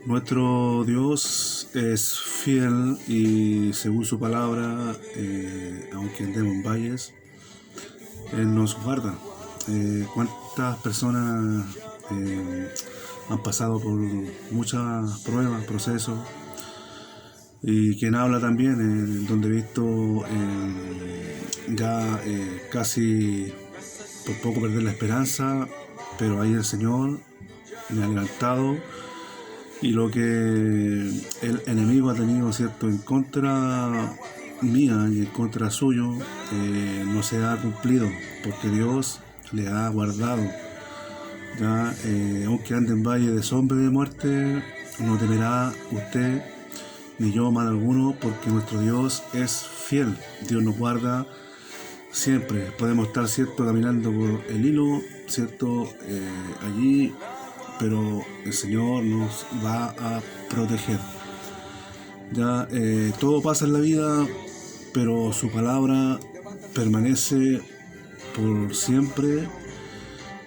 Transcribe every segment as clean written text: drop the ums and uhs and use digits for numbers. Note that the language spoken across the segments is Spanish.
Nuestro Dios es fiel y según su palabra, aunque andemos en valles, Él nos guarda. ¿Cuántas personas han pasado por muchas pruebas, procesos? Y quien habla también, donde he visto ya casi por poco perder la esperanza, pero ahí el Señor me ha levantado. Y lo que el enemigo ha tenido, ¿cierto?, en contra mía y en contra suyo, no se ha cumplido, porque Dios le ha guardado. Ya, aunque ande en valle de sombra y de muerte, no temerá usted ni yo mal alguno, porque nuestro Dios es fiel. Dios nos guarda siempre. Podemos estar, ¿cierto?, caminando por el hilo, ¿cierto?, allí, pero el Señor nos va a proteger. Ya, todo pasa en la vida, pero su palabra permanece por siempre.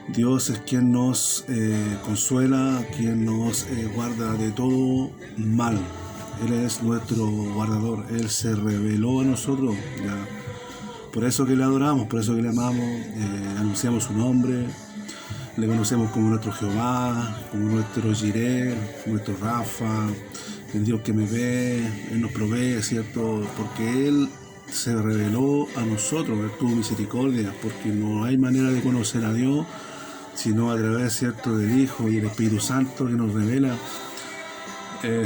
Dios es quien nos consuela, quien nos guarda de todo mal. Él es nuestro guardador. Él se reveló a nosotros. Ya. Por eso que le adoramos, por eso que le amamos, anunciamos su nombre. Le conocemos como nuestro Jehová, como nuestro Jireh, nuestro Rafa, el Dios que me ve. Él nos provee, ¿cierto? Porque Él se reveló a nosotros, Él tuvo misericordia, porque no hay manera de conocer a Dios sino a través, ¿cierto?, del Hijo y el Espíritu Santo, que nos revela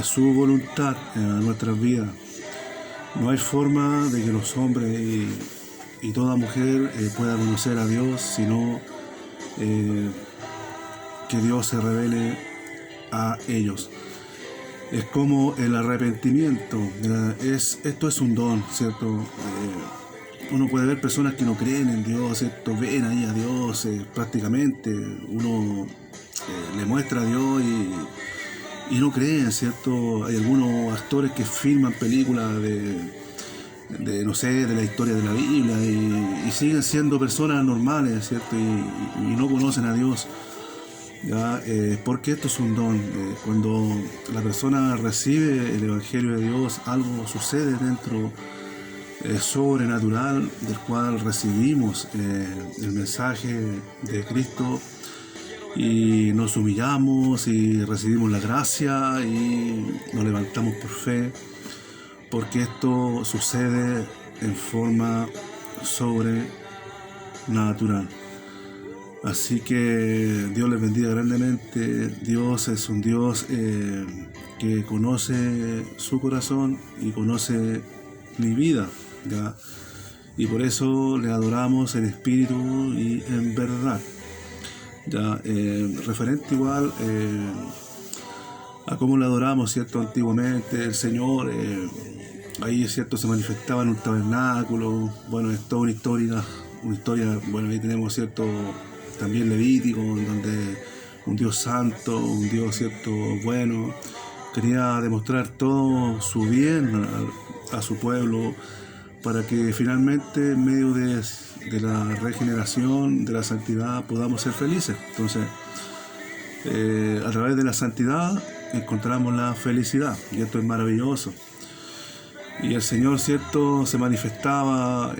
su voluntad a nuestras vidas. No hay forma de que los hombres y toda mujer pueda conocer a Dios, sino que Dios se revele a ellos. Es como el arrepentimiento. Esto es un don, ¿cierto? Uno puede ver personas que no creen en Dios, ¿cierto? Ven ahí a Dios prácticamente. Uno le muestra a Dios y no creen, ¿cierto? Hay algunos actores que filman películas no sé, de la historia de la Biblia y siguen siendo personas normales, ¿cierto? Y no conocen a Dios. ¿Ya? Porque esto es un don. Cuando la persona recibe el Evangelio de Dios, algo sucede dentro sobrenatural, del cual recibimos el mensaje de Cristo y nos humillamos y recibimos la gracia y nos levantamos por fe, porque esto sucede en forma sobrenatural. Así que Dios les bendiga grandemente. Dios es un Dios que conoce su corazón y conoce mi vida, ¿ya? Y por eso le adoramos en espíritu y en verdad. ¿Ya? Referente igual a cómo le adoramos, ¿cierto? Antiguamente el Señor, ahí, ¿cierto?, se manifestaba en un tabernáculo. Bueno, es toda una historia, bueno, ahí tenemos, ¿cierto?, también Levítico, donde un Dios santo, un Dios, ¿cierto?, bueno, quería demostrar todo su bien a su pueblo, para que finalmente en medio de la regeneración, de la santidad, podamos ser felices. Entonces, a través de la santidad encontramos la felicidad, y esto es maravilloso. Y el Señor, ¿cierto?, se manifestaba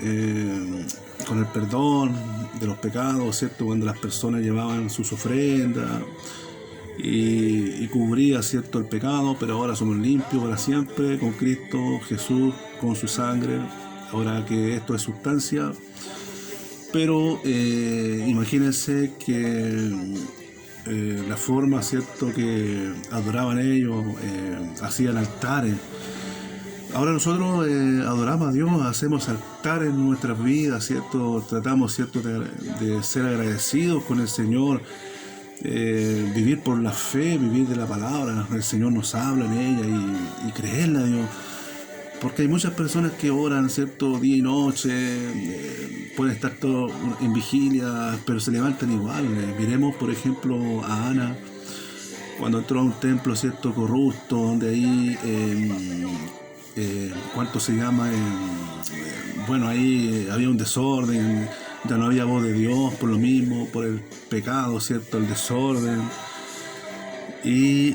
con el perdón de los pecados, ¿cierto?, cuando las personas llevaban sus ofrendas y cubría, ¿cierto?, el pecado, pero ahora somos limpios para siempre con Cristo Jesús, con su sangre. Ahora que esto es sustancia, pero imagínense que la forma, ¿cierto?, que adoraban ellos, hacían altares. Ahora nosotros adoramos a Dios, hacemos altares en nuestras vidas, ¿cierto? Tratamos, ¿cierto?, de ser agradecidos con el Señor, vivir por la fe, vivir de la palabra. El Señor nos habla en ella y creerle a Dios. Porque hay muchas personas que oran, ¿cierto?, día y noche, pueden estar todos en vigilia, pero se levantan igual. Miremos, por ejemplo, a Ana, cuando entró a un templo, ¿cierto?, corrupto, donde ahí, ¿cuánto se llama? Bueno, ahí había un desorden, ya no había voz de Dios por lo mismo, por el pecado, ¿cierto?, el desorden. Y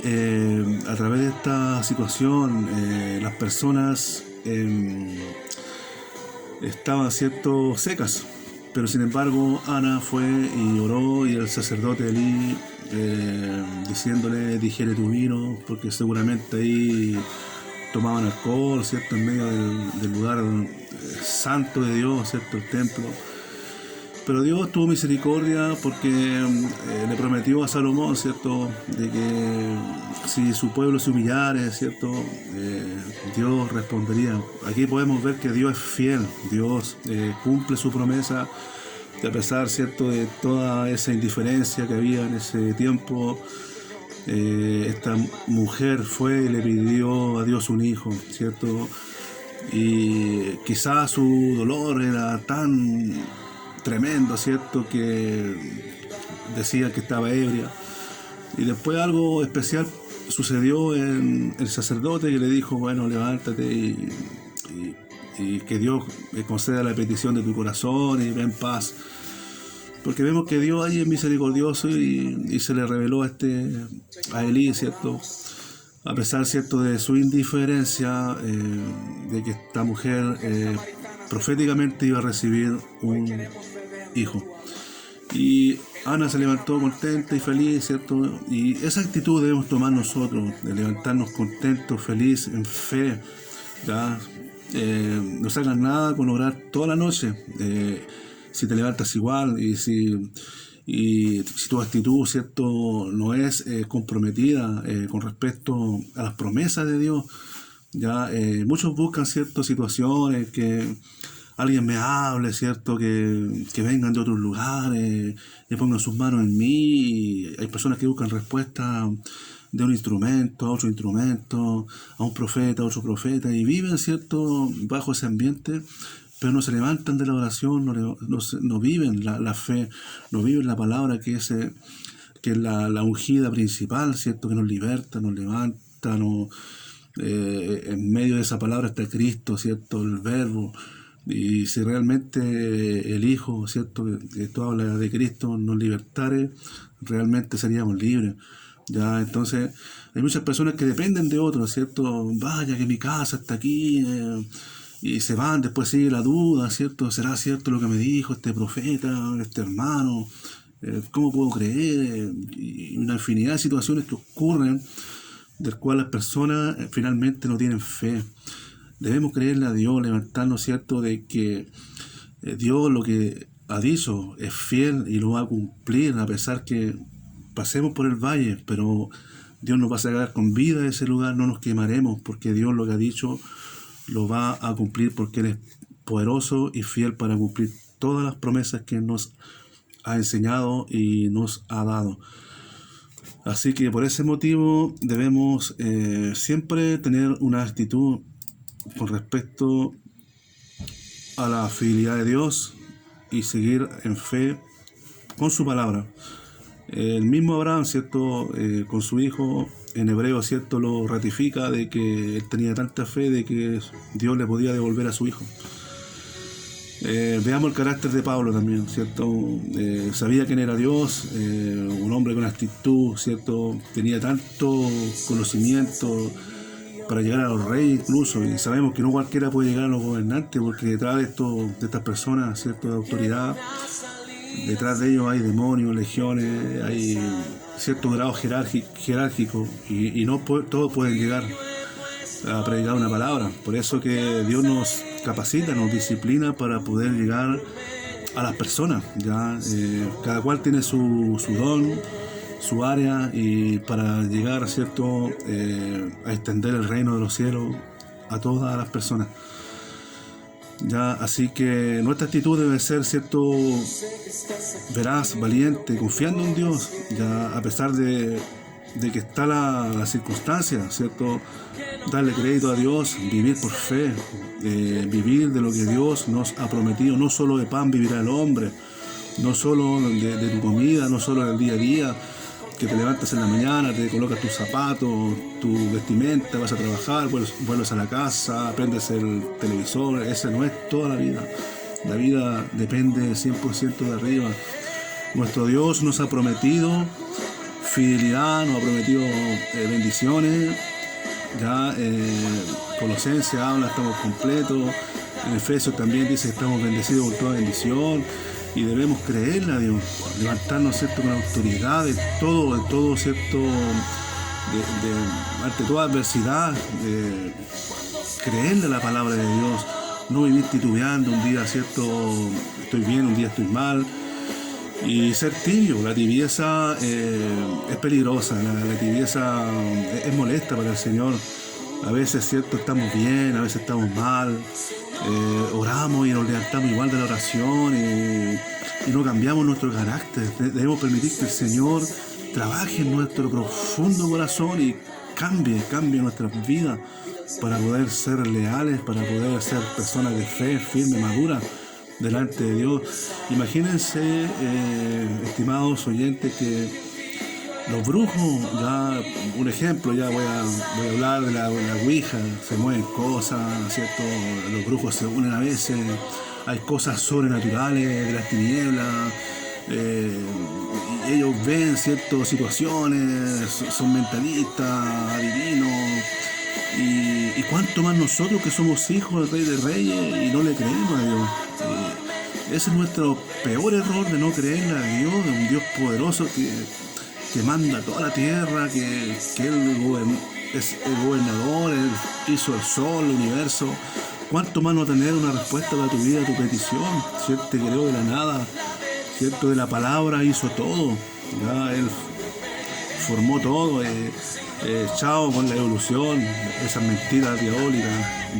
a través de esta situación, las personas estaban, ¿cierto?, secas. Pero sin embargo, Ana fue y oró, y el sacerdote Elí, diciéndole: digiere tu vino, porque seguramente ahí tomaban alcohol, ¿cierto?, en medio del lugar santo de Dios, ¿cierto?, el templo. Pero Dios tuvo misericordia, porque le prometió a Salomón, ¿cierto?, de que si su pueblo se humillare, ¿cierto?, Dios respondería. Aquí podemos ver que Dios es fiel, Dios cumple su promesa, que a pesar, ¿cierto?, de toda esa indiferencia que había en ese tiempo, esta mujer fue y le pidió a Dios un hijo, ¿cierto? Y quizás su dolor era tan tremendo, ¿cierto?, que decía que estaba ebria. Y después algo especial sucedió en el sacerdote, que le dijo: bueno, levántate y que Dios conceda la petición de tu corazón y ve en paz. Porque vemos que Dios ahí es misericordioso, y se le reveló a Elí, ¿cierto?, a pesar, ¿cierto?, de su indiferencia, de que esta mujer proféticamente iba a recibir un hijo. Y Ana se levantó contenta y feliz, ¿cierto? Y esa actitud debemos tomar nosotros, de levantarnos contentos, felices, en fe, ¿ya? No sacas nada con orar toda la noche, si te levantas igual, y si tu actitud, ¿cierto?, no es comprometida con respecto a las promesas de Dios. Ya muchos buscan, ¿cierto?, situaciones que alguien me hable, ¿cierto?, que vengan de otros lugares, que pongan sus manos en mí. Hay personas que buscan respuesta de un instrumento a otro instrumento, a un profeta a otro profeta, y viven, ¿cierto?, bajo ese ambiente, pero no se levantan de la oración, no viven la fe, no viven la palabra que es la ungida principal, ¿cierto?, que nos liberta, nos levanta, en medio de esa palabra está Cristo, ¿cierto?, el Verbo. Y si realmente el Hijo, ¿cierto?, que tú hablas de Cristo, nos libertare, realmente seríamos libres. Ya, entonces, hay muchas personas que dependen de otros, ¿cierto? Vaya, que mi casa está aquí, y se van, después sigue la duda, ¿cierto? ¿Será cierto lo que me dijo este profeta, este hermano? ¿Cómo puedo creer? Y una infinidad de situaciones que ocurren, del cual las personas finalmente no tienen fe. Debemos creerle a Dios, levantarnos, ¿cierto?, de que Dios lo que ha dicho es fiel y lo va a cumplir, a pesar que pasemos por el valle, pero Dios nos va a sacar con vida de ese lugar, no nos quemaremos, porque Dios lo que ha dicho lo va a cumplir, porque Él es poderoso y fiel para cumplir todas las promesas que nos ha enseñado y nos ha dado. Así que por ese motivo debemos siempre tener una actitud con respecto a la fidelidad de Dios y seguir en fe con su palabra. El mismo Abraham, ¿cierto?, con su hijo, en hebreo, ¿cierto?, lo ratifica, de que él tenía tanta fe de que Dios le podía devolver a su hijo. Veamos el carácter de Pablo también, ¿cierto? Sabía quién era Dios, un hombre con actitud, ¿cierto? Tenía tanto conocimiento para llegar a los reyes incluso, y sabemos que no cualquiera puede llegar a los gobernantes, porque detrás de estas personas, ¿cierto?, de autoridad, detrás de ellos hay demonios, legiones, hay cierto grado jerárquico, y no todos pueden llegar a predicar una palabra. Por eso que Dios nos capacita, nos disciplina para poder llegar a las personas. Ya cada cual tiene su don, su área, y para llegar, ¿cierto?, a extender el reino de los cielos a todas las personas. Ya, así que nuestra actitud debe ser, ¿cierto?, veraz, valiente, confiando en Dios, ya a pesar de que está la circunstancia, ¿cierto? Darle crédito a Dios, vivir por fe, vivir de lo que Dios nos ha prometido. No solo de pan vivirá el hombre, no solo de tu comida, no solo del día a día, que te levantas en la mañana, te colocas tus zapatos, tu vestimenta, vas a trabajar, vuelves a la casa, prendes el televisor. Esa no es toda la vida. La vida depende 100% de arriba. Nuestro Dios nos ha prometido fidelidad, nos ha prometido bendiciones. Ya Colosenses habla, estamos completos. En Efesios también dice que estamos bendecidos con toda bendición. Y debemos creerle a Dios, levantarnos, ¿cierto?, con autoridad de todo, ¿cierto?, ante toda adversidad, de creerle a la palabra de Dios, no vivir titubeando un día, ¿cierto?, estoy bien, un día estoy mal, y ser tibio. La tibieza es peligrosa, la tibieza es molesta para el Señor. A veces, ¿cierto?, estamos bien, a veces estamos mal, oramos y nos levantamos igual de la oración y no cambiamos nuestro carácter. Debemos permitir que el Señor trabaje en nuestro profundo corazón y cambie nuestras vidas para poder ser leales, para poder ser personas de fe, firmes, maduras delante de Dios. Imagínense, estimados oyentes, que los brujos, ya un ejemplo, ya voy a hablar de la Ouija, se mueven cosas, ¿cierto? Los brujos se unen a veces, hay cosas sobrenaturales de las tinieblas, y ellos ven ciertas situaciones, son mentalistas, adivinos, y cuánto más nosotros que somos hijos del Rey de Reyes y no le creemos a Dios. Ese es nuestro peor error, de no creerle a Dios, a un Dios poderoso que manda toda la tierra, que Él es el gobernador, Él hizo el sol, el universo. ¿Cuánto más no tener una respuesta para tu vida, a tu petición? ¿Cierto? Te creó de la nada, ¿cierto? De la palabra hizo todo, ¿ya? Él formó todo, chao con la evolución, esas mentiras diabólicas.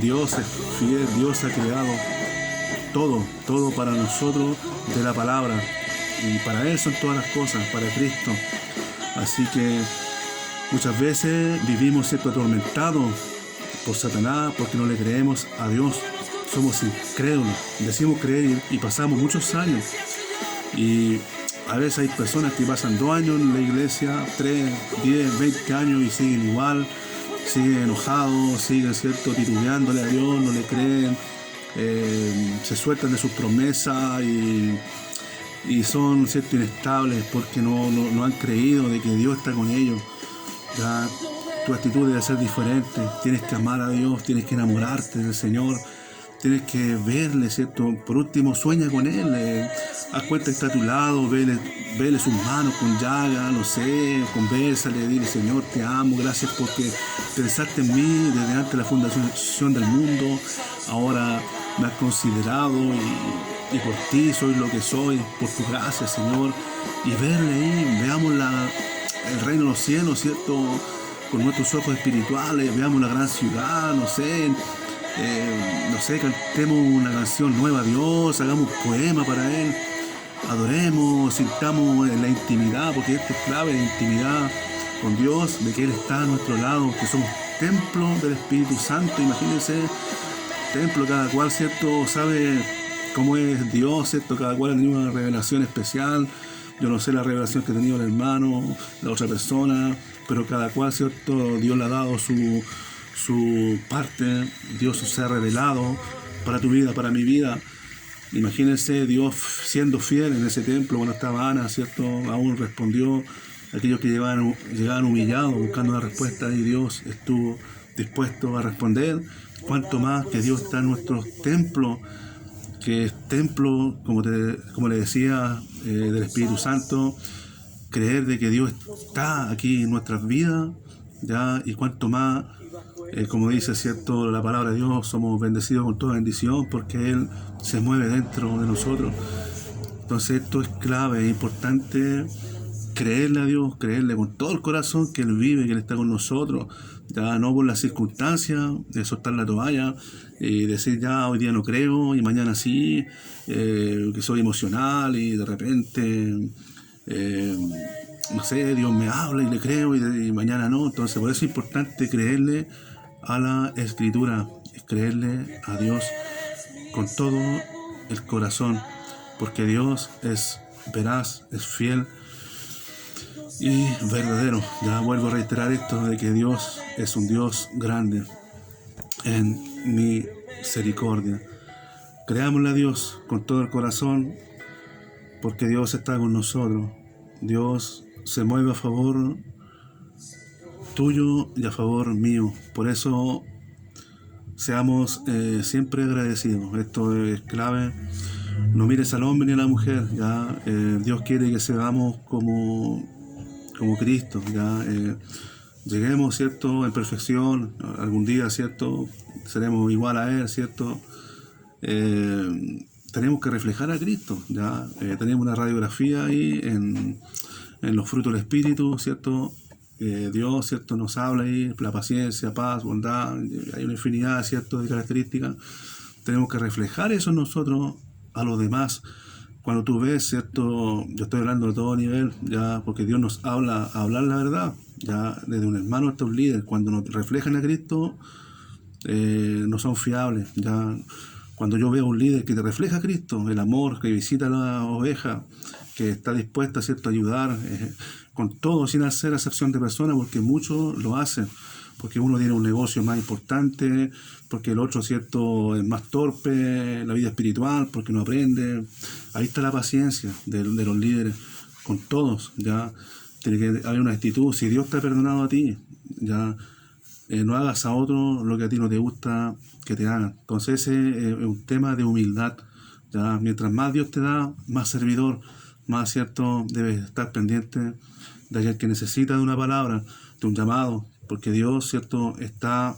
Dios es fiel, Dios ha creado todo para nosotros de la palabra. Y para Él son todas las cosas, para Cristo. Así que muchas veces vivimos, ¿cierto?, atormentados por Satanás porque no le creemos a Dios. Somos incrédulos, decimos creer y pasamos muchos años. Y a veces hay personas que pasan 2 años en la iglesia, 3, 10, 20 años y siguen igual, siguen enojados, siguen, ¿cierto?, titubeándole a Dios, no le creen, se sueltan de sus promesas y son, ¿cierto?, inestables porque no han creído de que Dios está con ellos. Ya, tu actitud debe ser diferente, tienes que amar a Dios, tienes que enamorarte del Señor, tienes que verle, ¿cierto? Por último, sueña con Él, haz cuenta que está a tu lado, vele sus manos con llaga, no sé, convérsale, dile: Señor, te amo, gracias porque pensaste en mí desde antes de la fundación del mundo, ahora me has considerado y por ti soy lo que soy, por tu gracia, Señor. Y verle ahí, veamos el reino de los cielos, ¿cierto?, con nuestros ojos espirituales, veamos la gran ciudad, no sé, cantemos una canción nueva a Dios, hagamos un poema para Él, adoremos, sintamos en la intimidad, porque esto es clave, la intimidad con Dios, de que Él está a nuestro lado, que somos templo del Espíritu Santo. Imagínense, templo, cada cual, ¿cierto?, sabe cómo es Dios, ¿cierto? Cada cual ha tenido una revelación especial. Yo no sé la revelación que ha tenido el hermano, la otra persona, pero cada cual, ¿cierto?, Dios le ha dado su parte, Dios se ha revelado para tu vida, para mi vida. Imagínense Dios siendo fiel en ese templo cuando estaba Ana, ¿cierto? Aún respondió a aquellos que llegaban humillados buscando una respuesta, y Dios estuvo dispuesto a responder. Cuanto más que Dios está en nuestros templos, que es templo, como le decía, del Espíritu Santo, creer de que Dios está aquí en nuestras vidas, ¿ya? Y cuanto más, como dice, ¿cierto?, la palabra de Dios, somos bendecidos con toda bendición porque Él se mueve dentro de nosotros. Entonces esto es clave, es importante creerle a Dios, creerle con todo el corazón que Él vive, que Él está con nosotros, ya no por las circunstancias, de soltar la toalla y decir: ya hoy día no creo y mañana sí, que soy emocional y de repente, no sé, Dios me habla y le creo y mañana no. Entonces por eso es importante creerle a la Escritura, creerle a Dios con todo el corazón, porque Dios es veraz, es fiel y verdadero. Ya vuelvo a reiterar esto de que Dios es un Dios grande en misericordia. Creámosle a Dios con todo el corazón, porque Dios está con nosotros. Dios se mueve a favor tuyo y a favor mío. Por eso seamos siempre agradecidos. Esto es clave. No mires al hombre ni a la mujer. ¿Ya? Dios quiere que seamos como Cristo. ¿Ya? Lleguemos, ¿cierto?, en perfección. Algún día, ¿cierto?, seremos igual a Él, ¿cierto? Tenemos que reflejar a Cristo. ¿Ya? Tenemos una radiografía ahí en los frutos del Espíritu, ¿cierto? Dios, ¿cierto?, nos habla ahí, la paciencia, paz, bondad, hay una infinidad, ¿cierto?, de características. Tenemos que reflejar eso en nosotros a los demás. Cuando tú ves, ¿cierto?, yo estoy hablando de todo nivel, ya, porque Dios nos habla a hablar la verdad, ya, desde un hermano hasta un líder. Cuando nos reflejan a Cristo, no son fiables, ya. Cuando yo veo un líder que te refleja a Cristo, el amor, que visita a la oveja, que está dispuesta, ¿cierto?, a ayudar, con todo, sin hacer acepción de personas, porque muchos lo hacen, porque uno tiene un negocio más importante, porque el otro, ¿cierto?, es más torpe en la vida espiritual, porque no aprende. Ahí está la paciencia de los líderes, con todos, ¿ya? Tiene que haber una actitud. Si Dios te ha perdonado a ti, ¿ya? No hagas a otro lo que a ti no te gusta que te hagan. Entonces ese es un tema de humildad, ¿ya? Mientras más Dios te da, más servidor, más, ¿cierto?, debes estar pendiente de aquel que necesita de una palabra, de un llamado, porque Dios, ¿cierto?, está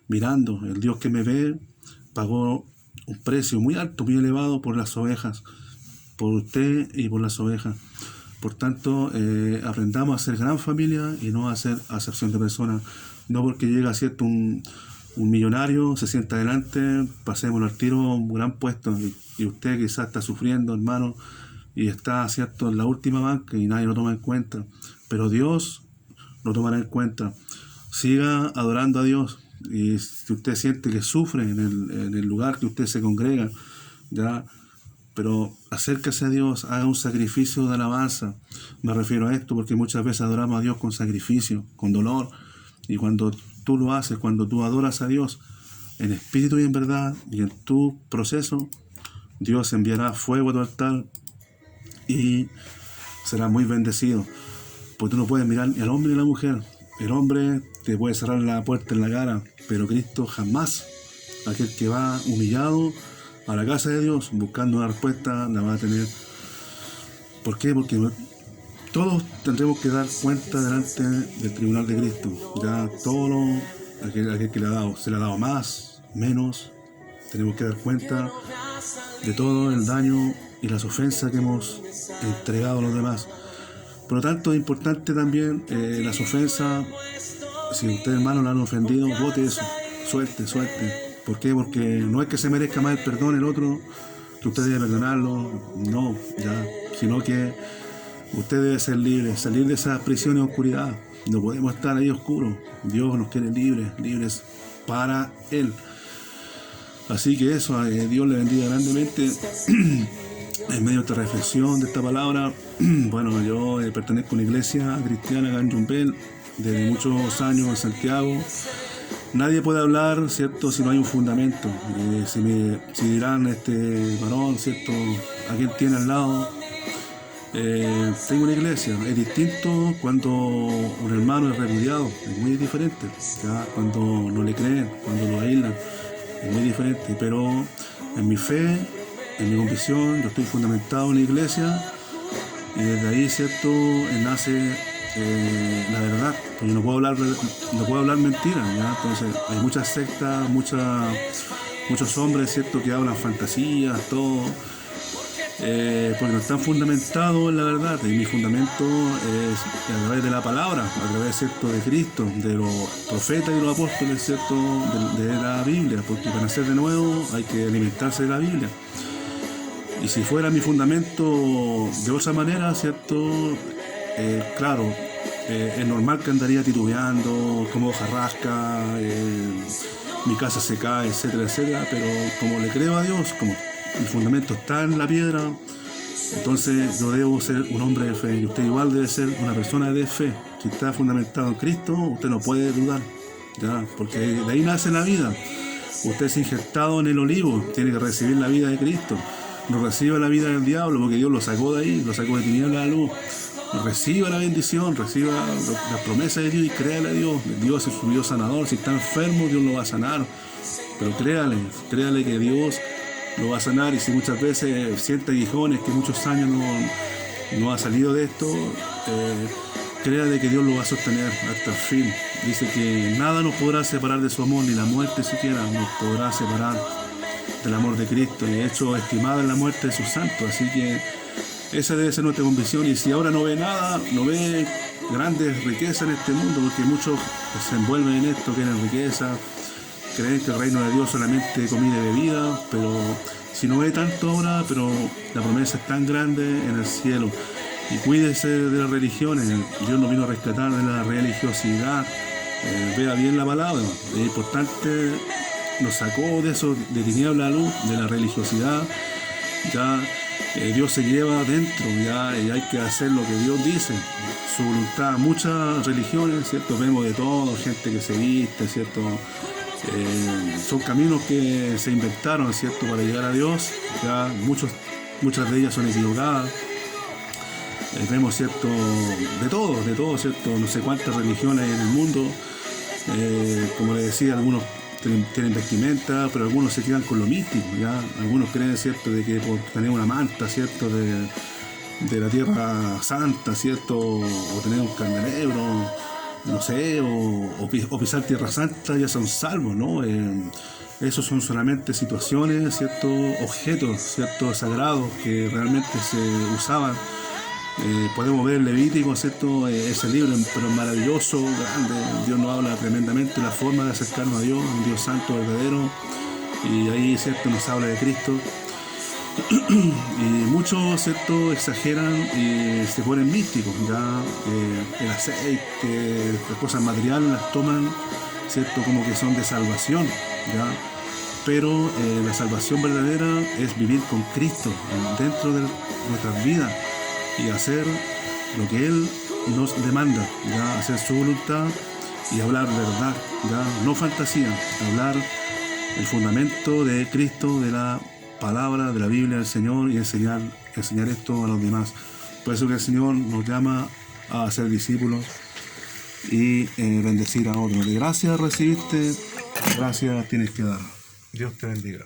mirando. El Dios que me ve pagó un precio muy alto, muy elevado por las ovejas, por usted y por las ovejas. Por tanto, aprendamos a ser gran familia y no a hacer acepción de personas. No porque llega, ¿cierto?, un millonario, se sienta adelante, pasémoslo al tiro a un gran puesto, y usted quizás está sufriendo, hermano, y está, ¿cierto?, en la última banca y nadie lo toma en cuenta, pero Dios lo tomará en cuenta. Siga adorando a Dios, y si usted siente que sufre en el lugar que usted se congrega, ya, pero acérquese a Dios, haga un sacrificio de alabanza. Me refiero a esto porque muchas veces adoramos a Dios con sacrificio, con dolor, y cuando tú lo haces, cuando tú adoras a Dios en espíritu y en verdad, y en tu proceso, Dios enviará fuego a tu altar y será muy bendecido. Porque tú no puedes mirar ni al hombre ni a la mujer. El hombre te puede cerrar la puerta en la cara, pero Cristo jamás. Aquel que va humillado a la casa de Dios buscando una respuesta la va a tener. ¿Por qué? Porque todos tendremos que dar cuenta delante del tribunal de Cristo. Ya todo aquel que le ha dado, se le ha dado más, menos. Tenemos que dar cuenta de todo el daño y las ofensas que hemos entregado a los demás. Por lo tanto, es importante también las ofensas. Si usted, hermano, lo han ofendido, bote eso, suelte. ¿Por qué? Porque no es que se merezca más el perdón el otro, que usted debe perdonarlo, no, ya, sino que usted debe ser libre, salir de esa prisión y oscuridad. No podemos estar ahí oscuros. Dios nos quiere libres para Él. Así que eso, Dios le bendiga grandemente. En medio de esta reflexión de esta palabra, bueno, yo pertenezco a una iglesia cristiana acá en Yumbel, desde muchos años en Santiago. Nadie puede hablar, ¿cierto?, si no hay un fundamento. Si dirán, varón, ¿cierto?, ¿a quién tiene al lado? Tengo una iglesia. Es distinto cuando un hermano es repudiado, es muy diferente, ¿ya? Cuando no le creen, cuando lo aíslan, es muy diferente. Pero en mi fe, en mi convicción, yo estoy fundamentado en la iglesia, y desde ahí, ¿cierto?, nace la verdad. Porque no puedo hablar mentiras, ¿ya? Entonces hay muchas sectas, muchos hombres, ¿cierto?, que hablan fantasías, todo, porque no están fundamentados en la verdad. Y mi fundamento es a través de la palabra, a través, ¿cierto?, de Cristo, de los profetas y los apóstoles, ¿cierto?, de la Biblia, porque para nacer de nuevo hay que alimentarse de la Biblia. Y si fuera mi fundamento de otra manera, ¿cierto?, claro, es normal que andaría titubeando, como hojarrasca, mi casa se cae, etcétera, pero como le creo a Dios, como mi fundamento está en la piedra, entonces yo debo ser un hombre de fe, y usted igual debe ser una persona de fe. Si está fundamentado en Cristo, usted no puede dudar, ¿ya? Porque de ahí nace la vida. Usted es injertado en el olivo, tiene que recibir la vida de Cristo. no reciba la vida del diablo, porque Dios lo sacó de ahí, lo sacó de tinieblas a la luz. Reciba la bendición, reciba las promesas de Dios y créale a Dios. Dios es su Dios sanador. Si está enfermo, Dios lo va a sanar. Pero créale que Dios lo va a sanar. Y si muchas veces siente aguijones, que muchos años no ha salido de esto, créale que Dios lo va a sostener hasta el fin. Dice que nada nos podrá separar de su amor, ni la muerte siquiera nos podrá separar del amor de Cristo. Y de hecho, estimada en la muerte de sus santos. Así que esa debe ser nuestra convicción. Y si ahora no ve nada, no ve grandes riquezas en este mundo, porque muchos se envuelven en esto, quieren riqueza, creen que el reino de Dios solamente comida y bebida, pero si no ve tanto ahora, pero la promesa es tan grande en el cielo. Y cuídese de las religiones. Dios nos vino a rescatar de la religiosidad. Vea bien la palabra. Es importante, nos sacó de eso, de tiniebla a luz, de la religiosidad. Ya Dios se lleva adentro, ya, y hay que hacer lo que Dios dice, su voluntad. Muchas religiones, ¿cierto? Vemos de todo, gente que se viste, ¿cierto? Son caminos que se inventaron, ¿cierto? Para llegar a Dios. Ya muchas de ellas son equivocadas. Vemos, ¿cierto? De todo, ¿cierto? No sé cuántas religiones hay en el mundo. Como les decía, algunos tienen vestimenta, pero algunos se quedan con lo místico, ¿ya? Algunos creen, ¿cierto?, de que por tener una manta, ¿cierto?, de la tierra santa, ¿cierto?, o tener un candelabro, no sé, o pisar tierra santa, ya son salvos, ¿no? Esos son solamente situaciones, ¿cierto?, objetos, ¿cierto?, sagrados que realmente se usaban. Podemos ver en Levítico, ¿cierto?, ese libro, pero maravilloso, grande. Dios nos habla tremendamente la forma de acercarnos a Dios, un Dios santo, verdadero, y ahí, ¿cierto?, nos habla de Cristo. Y muchos, ¿cierto?, exageran y se ponen místicos, ya el aceite, las cosas materiales las toman, ¿cierto?, como que son de salvación, ya. Pero la salvación verdadera es vivir con Cristo dentro de nuestras vidas y hacer lo que Él nos demanda, ¿ya? Hacer su voluntad y hablar verdad, ¿ya? No fantasía, hablar el fundamento de Cristo, de la palabra, de la Biblia del Señor, y enseñar esto a los demás. Por eso que el Señor nos llama a ser discípulos y bendecir a otros. De gracia recibiste, gracias tienes que dar. Dios te bendiga.